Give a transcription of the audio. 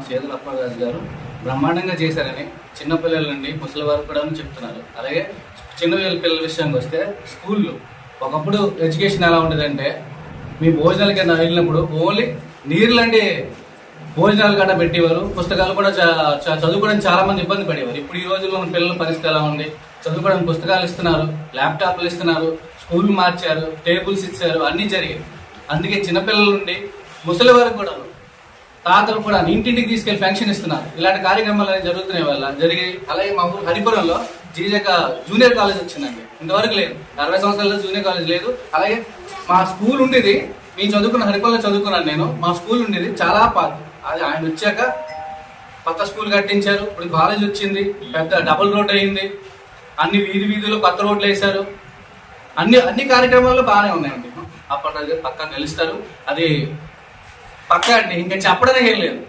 చేతుల అప్పలరాజు గారు బ్రహ్మాండంగా చేశారని చిన్నపిల్లల నుండి ముసలి వారు కూడా చెప్తున్నారు. అలాగే చిన్న పిల్లల విషయానికి వస్తే స్కూళ్ళు ఒకప్పుడు ఎడ్యుకేషన్ ఎలా ఉండేదంటే మీ భోజనాల కింద వెళ్ళినప్పుడు ఓన్లీ నీళ్ళంటే భోజనాలు గట్రా పెట్టేవారు. పుస్తకాలు కూడా చదువుకోవడానికి చాలా మంది ఇబ్బంది పడేవారు. ఇప్పుడు ఈ రోజుల్లో ఉన్న పిల్లల పరిస్థితి ఎలా ఉంది? చదువుకోవడానికి పుస్తకాలు ఇస్తున్నారు, ల్యాప్టాప్లు ఇస్తున్నారు, స్కూల్ మార్చారు, టేబుల్స్ ఇచ్చారు, అన్నీ జరిగాయి. అందుకే చిన్నపిల్లల నుండి ముసలి వారికి కూడా తాతలు కూడా ఇంటింటికి తీసుకెళ్లి పెన్షన్ ఇస్తున్నారు. ఇలాంటి కార్యక్రమాలు అనేవి జరుగుతున్నాయి వల్ల జరిగాయి. అలాగే మా ఊరు హరిపురంలో జీజక జూనియర్ కాలేజ్ వచ్చిందండి. ఇంతవరకు లేదు, 60 సంవత్సరాల్లో జూనియర్ కాలేజ్ లేదు. అలాగే మా స్కూల్ ఉండేది, మేము చదువుకున్న హరిపురంలో చదువుకున్నాను నేను. మా స్కూల్ ఉండేది చాలా పాత. అది ఆయన వచ్చాక కొత్త స్కూల్ కట్టించారు. ఇప్పుడు కాలేజ్ వచ్చింది, పెద్ద డబుల్ రోడ్ అయింది, అన్ని వీధులు కొత్త రోడ్లు వేశారు. అన్ని కార్యక్రమాల్లో బాగానే ఉన్నాయండి. అప్పటి పక్కా గెలుస్తారు, అది పక్కా అండి. ఇంకా చెప్పడానికి ఏం లేదు.